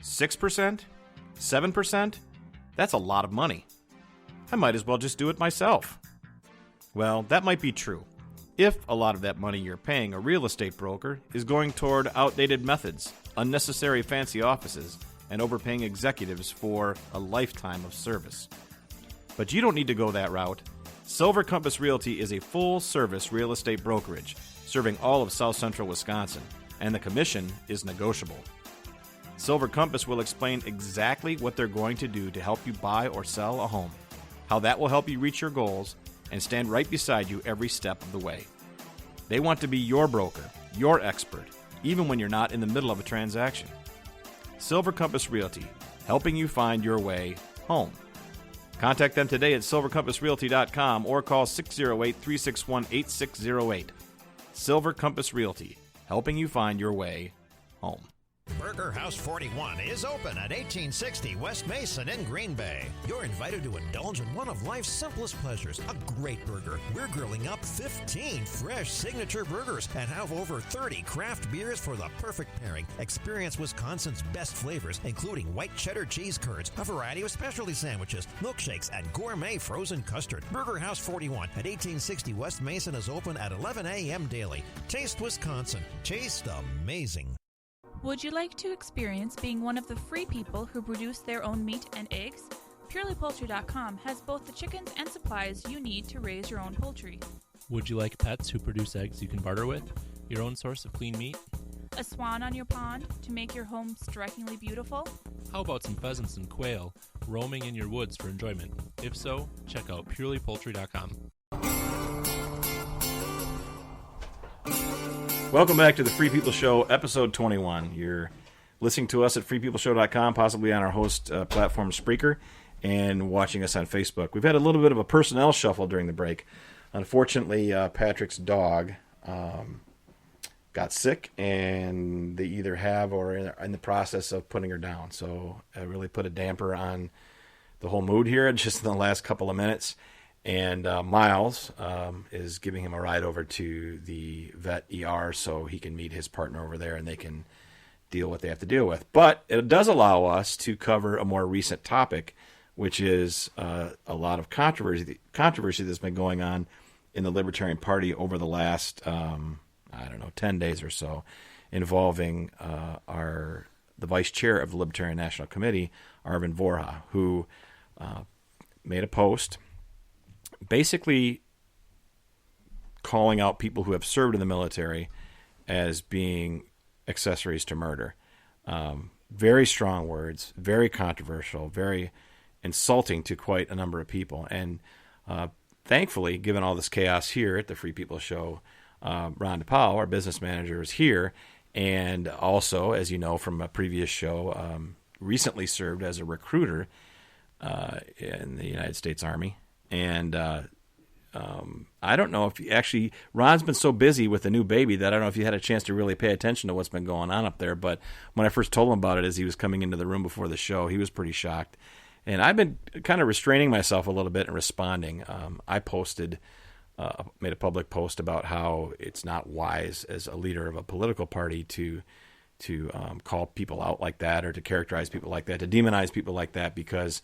6%? 7%? That's a lot of money. I might as well just do it myself. Well, that might be true, if a lot of that money you're paying a real estate broker is going toward outdated methods, unnecessary fancy offices, and overpaying executives for a lifetime of service. But you don't need to go that route. Silver Compass Realty is a full-service real estate brokerage serving all of South Central Wisconsin, and the commission is negotiable. Silver Compass will explain exactly what they're going to do to help you buy or sell a home, how that will help you reach your goals, and stand right beside you every step of the way. They want to be your broker, your expert, even when you're not in the middle of a transaction. Silver Compass Realty, helping you find your way home. Contact them today at silvercompassrealty.com or call 608-361-8608. Silver Compass Realty, helping you find your way home. Burger House 41 is open at 1860 West Mason in Green Bay. You're invited to indulge in one of life's simplest pleasures, a great burger. We're grilling up 15 fresh signature burgers and have over 30 craft beers for the perfect pairing. Experience Wisconsin's best flavors, including white cheddar cheese curds, a variety of specialty sandwiches, milkshakes, and gourmet frozen custard. Burger House 41 at 1860 West Mason is open at 11 a.m. daily. Taste Wisconsin. Taste amazing. Would you like to experience being one of the free people who produce their own meat and eggs? PurelyPoultry.com has both the chickens and supplies you need to raise your own poultry. Would you like pets who produce eggs you can barter with? Your own source of clean meat? A swan on your pond to make your home strikingly beautiful? How about some pheasants and quail roaming in your woods for enjoyment? If so, check out PurelyPoultry.com. Welcome back to the Free People Show, episode 21. You're listening to us at freepeopleshow.com, possibly on our host platform Spreaker, and watching us on Facebook. We've had a little bit of a personnel shuffle during the break. Unfortunately, Patrick's dog got sick, and they either have or are in the process of putting her down. So it really put a damper on the whole mood here just in the last couple of minutes. And Miles is giving him a ride over to the vet ER so he can meet his partner over there and they can deal what they have to deal with. But it does allow us to cover a more recent topic, which is a lot of controversy that's been going on in the Libertarian Party over the last, 10 days or so, involving the vice chair of the Libertarian National Committee, Arvin Vorha, who made a post basically calling out people who have served in the military as being accessories to murder. Very strong words, very controversial, very insulting to quite a number of people. And thankfully, given all this chaos here at the Free People Show, Ron DePaul, our business manager, is here. And also, as you know from a previous show, recently served as a recruiter in the United States Army. And I don't know if actually Ron's been so busy with the new baby that I don't know if you had a chance to really pay attention to what's been going on up there. But when I first told him about it as he was coming into the room before the show, he was pretty shocked. And I've been kind of restraining myself a little bit and responding. I made a public post about how it's not wise as a leader of a political party to call people out like that or to characterize people like that, to demonize people like that, because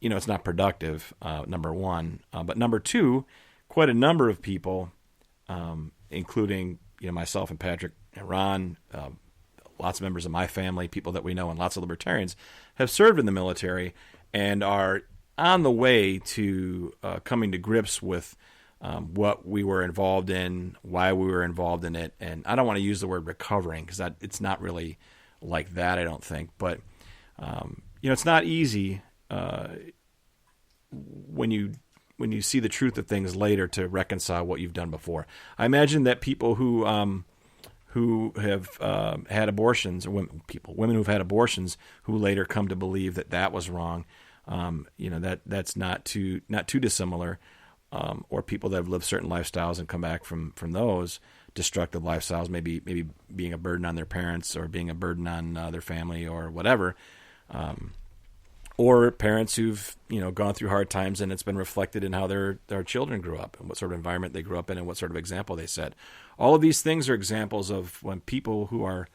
it's not productive, number one. But number two, quite a number of people, including myself and Patrick and Ron, lots of members of my family, people that we know, and lots of libertarians have served in the military and are on the way to coming to grips with what we were involved in, why we were involved in it. And I don't want to use the word recovering because it's not really like that, I don't think. But, it's not easy when you see the truth of things later to reconcile what you've done before. I imagine that people who have had abortions, or women who've had abortions, who later come to believe that was wrong, that's not too dissimilar, or people that have lived certain lifestyles and come back from those destructive lifestyles, maybe being a burden on their parents or being a burden on their family or whatever. Or parents who've gone through hard times and it's been reflected in how their children grew up and what sort of environment they grew up in and what sort of example they set. All of these things are examples of when people who are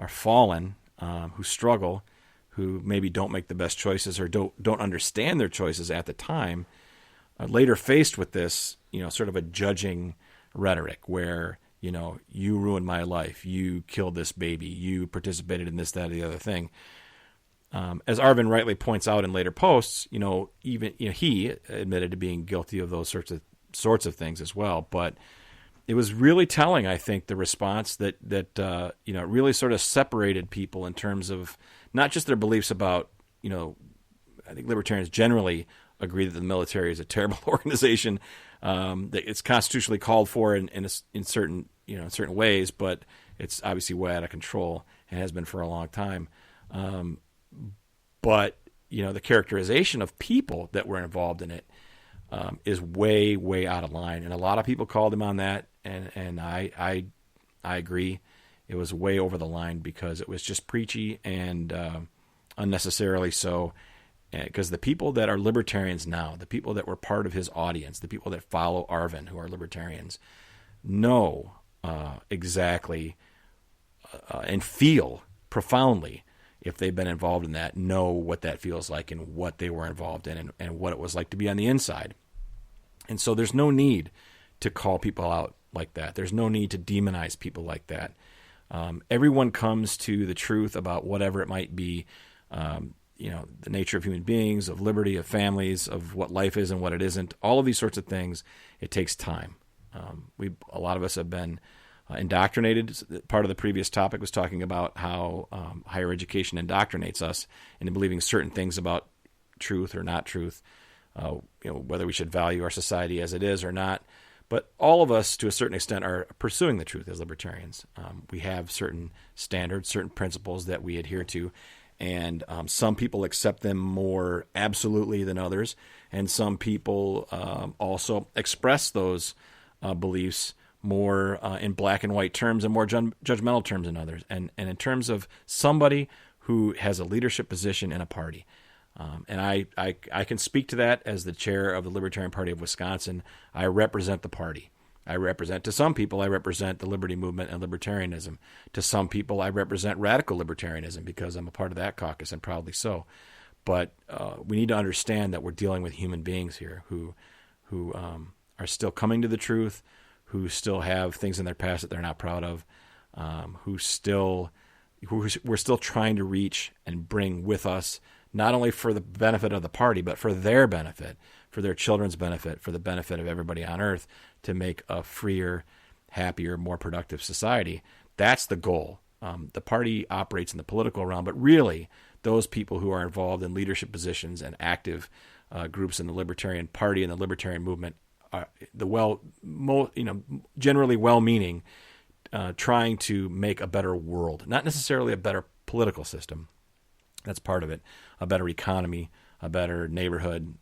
fallen, who struggle, who maybe don't make the best choices or don't understand their choices at the time, later faced with this, sort of a judging rhetoric where, you ruined my life, you killed this baby, you participated in this, that, or the other thing. As Arvin rightly points out in later posts, even he admitted to being guilty of those sorts of things as well. But it was really telling, I think, the response that really sort of separated people in terms of not just their beliefs about, I think libertarians generally agree that the military is a terrible organization, that it's constitutionally called for in certain ways, but it's obviously way out of control and has been for a long time. But the characterization of people that were involved in it is way, way out of line, and a lot of people called him on that, and I agree. It was way over the line because it was just preachy and unnecessarily so. Because the people that are libertarians now, the people that were part of his audience, the people that follow Arvin, who are libertarians, know exactly and feel profoundly, if they've been involved in that, know what that feels like and what they were involved in and what it was like to be on the inside. And so there's no need to call people out like that. There's no need to demonize people like that. Everyone comes to the truth about whatever it might be, the nature of human beings, of liberty, of families, of what life is and what it isn't. All of these sorts of things, it takes time. A lot of us have been indoctrinated. Part of the previous topic was talking about how higher education indoctrinates us into believing certain things about truth or not truth, whether we should value our society as it is or not. But all of us, to a certain extent, are pursuing the truth as libertarians. We have certain standards, certain principles that we adhere to, and some people accept them more absolutely than others, and some people also express those beliefs more in black and white terms and more judgmental terms than others. And in terms of somebody who has a leadership position in a party, and I can speak to that as the chair of the Libertarian Party of Wisconsin. I represent the party. To some people, I represent the liberty movement and libertarianism. To some people, I represent radical libertarianism because I'm a part of that caucus, and proudly so. But we need to understand that we're dealing with human beings here who are still coming to the truth, who still have things in their past that they're not proud of, who we're still trying to reach and bring with us, not only for the benefit of the party, but for their benefit, for their children's benefit, for the benefit of everybody on earth, to make a freer, happier, more productive society. That's the goal. The party operates in the political realm, but really those people who are involved in leadership positions and active groups in the Libertarian Party and the Libertarian movement are generally well-meaning, trying to make a better world, not necessarily a better political system. That's part of it. A better economy, a better neighborhood,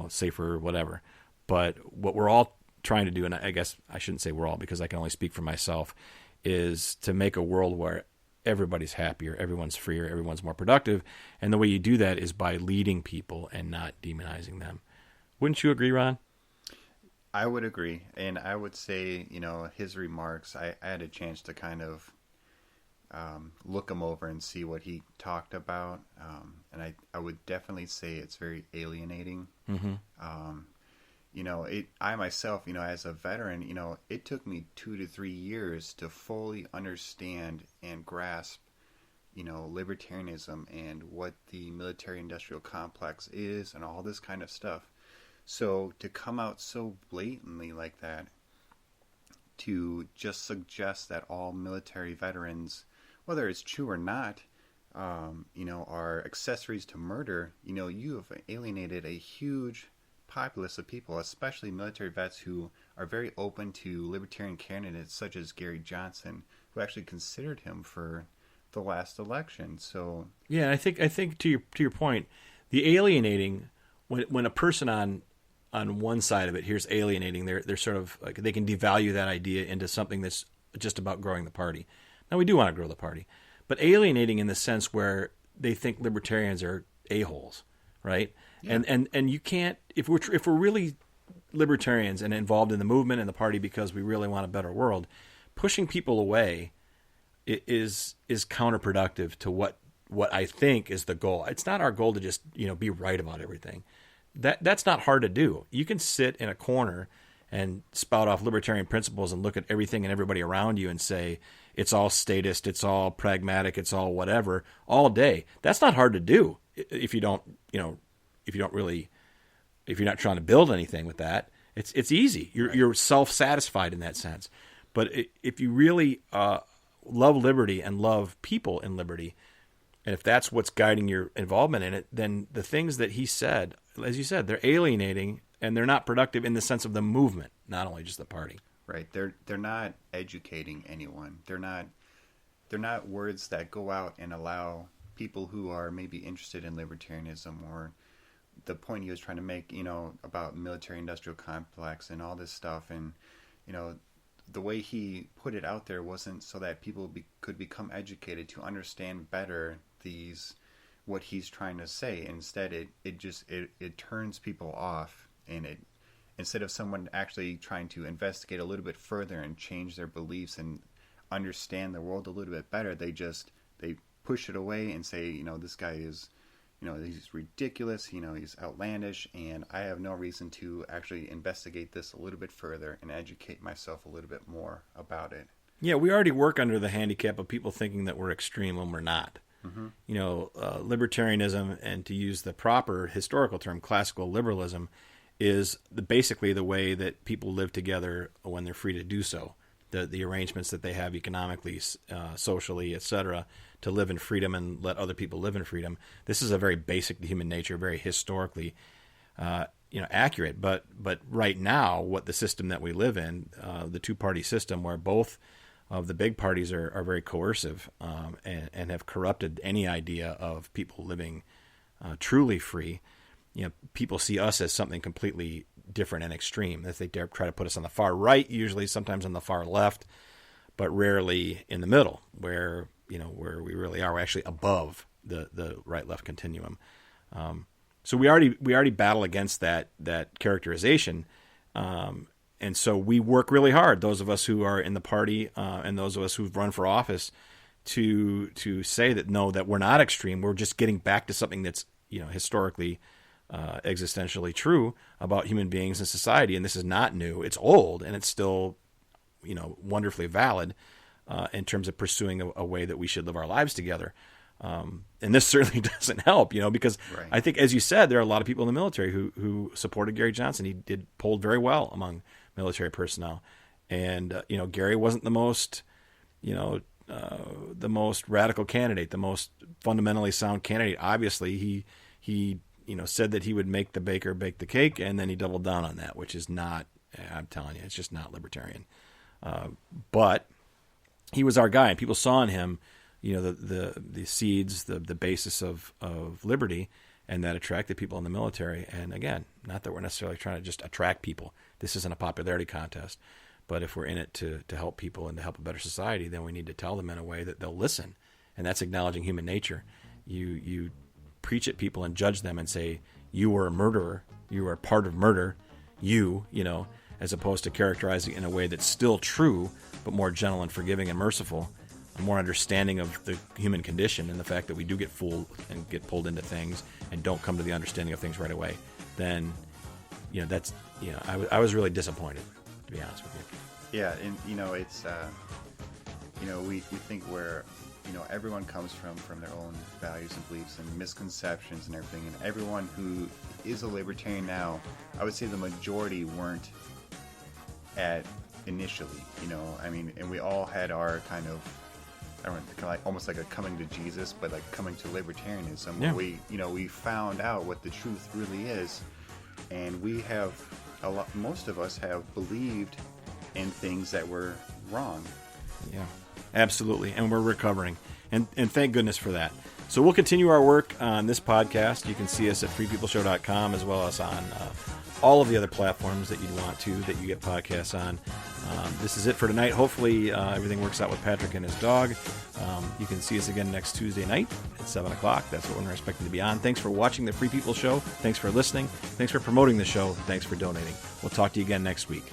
safer, whatever. But what we're all trying to do, and I guess I shouldn't say we're all because I can only speak for myself, is to make a world where everybody's happier, everyone's freer, everyone's more productive. And the way you do that is by leading people and not demonizing them. Wouldn't you agree, Ron? I would agree. And I would say, his remarks, I had a chance to kind of look him over and see what he talked about. And I would definitely say it's very alienating. Mm-hmm. I myself, as a veteran, it took me 2 to 3 years to fully understand and grasp, libertarianism and what the military-industrial complex is and all this kind of stuff. So to come out so blatantly like that, to just suggest that all military veterans, whether it's true or not, are accessories to murder, you have alienated a huge populace of people, especially military vets who are very open to libertarian candidates such as Gary Johnson, who actually considered him for the last election. So yeah, I think to your point, the alienating, when a person on one side of it hears alienating, they're sort of like, they can devalue that idea into something that's just about growing the party. Now, we do want to grow the party, but alienating in the sense where they think libertarians are a-holes, right? Yeah. And you can't, if we're really libertarians and involved in the movement and the party because we really want a better world, pushing people away is counterproductive to what what I think is the goal. It's not our goal to just, be right about everything. That's not hard to do. You can sit in a corner and spout off libertarian principles and look at everything and everybody around you and say, it's all statist, it's all pragmatic, it's all whatever, all day. That's not hard to do if you're not trying to build anything with that. It's easy. You're self-satisfied in that sense. But if you really love liberty and love people in liberty, and if that's what's guiding your involvement in it, then the things that he said, as you said, they're alienating and they're not productive in the sense of the movement, not only just the party. Right. They're not educating anyone. They're not words that go out and allow people who are maybe interested in libertarianism, or the point he was trying to make, about military industrial complex and all this stuff. And, the way he put it out there wasn't so that people could become educated to understand better what he's trying to say. Instead, it turns people off, and instead of someone actually trying to investigate a little bit further and change their beliefs and understand the world a little bit better, they push it away and say, this guy is, he's ridiculous, he's outlandish, and I have no reason to actually investigate this a little bit further and educate myself a little bit more about it. Yeah, we already work under the handicap of people thinking that we're extreme when we're not. Mm-hmm. Libertarianism, and to use the proper historical term, classical liberalism, is basically the way that people live together when they're free to do so. The arrangements that they have economically, socially, etc., to live in freedom and let other people live in freedom. This is a very basic to human nature, very historically, accurate. But right now, what the system that we live in, the two-party system, where both of the big parties are very coercive and have corrupted any idea of people living truly free. People see us as something completely different and extreme. That they dare try to put us on the far right, usually sometimes on the far left, but rarely in the middle, where we really are. We're actually above the right-left continuum. So we already battle against that characterization, and so we work really hard. Those of us who are in the party and those of us who've run for office to say that no, that we're not extreme. We're just getting back to something that's historically existentially true about human beings and society. And this is not new. It's old, and it's still, wonderfully valid in terms of pursuing a way that we should live our lives together. And this certainly doesn't help, because right. I think, as you said, there are a lot of people in the military who supported Gary Johnson. He polled very well among military personnel. And, Gary wasn't the most radical candidate, the most fundamentally sound candidate. Obviously, he said that he would make the baker bake the cake, and then he doubled down on that, which is not, I'm telling you, it's just not libertarian. But he was our guy, and people saw in him, the seeds, the basis of liberty, and that attracted people in the military. And again, not that we're necessarily trying to just attract people. This isn't a popularity contest. But if we're in it to help people and to help a better society, then we need to tell them in a way that they'll listen. And that's acknowledging human nature. You preach at people and judge them and say, you were a murderer, you were part of murder, as opposed to characterizing it in a way that's still true, but more gentle and forgiving and merciful, and more understanding of the human condition and the fact that we do get fooled and get pulled into things and don't come to the understanding of things right away. Then, I was really disappointed, to be honest with you. Yeah, and it's we think where everyone comes from their own values and beliefs and misconceptions and everything, and everyone who is a libertarian now, I would say the majority weren't at initially, and we all had our kind of, almost like a coming to Jesus, but like coming to libertarianism, where we found out what the truth really is, and most of us have believed in things that were wrong. Yeah, absolutely, and we're recovering, and thank goodness for that. So we'll continue our work on this podcast. You can see us at freepeopleshow.com, as well as on all of the other platforms that you'd want that you get podcasts on. This is it for tonight. Hopefully everything works out with Patrick and his dog. You can see us again next Tuesday night at 7 o'clock. That's what we're expecting to be on. Thanks for watching the Free People Show. Thanks for listening. Thanks for promoting the show. Thanks for donating. We'll talk to you again next week.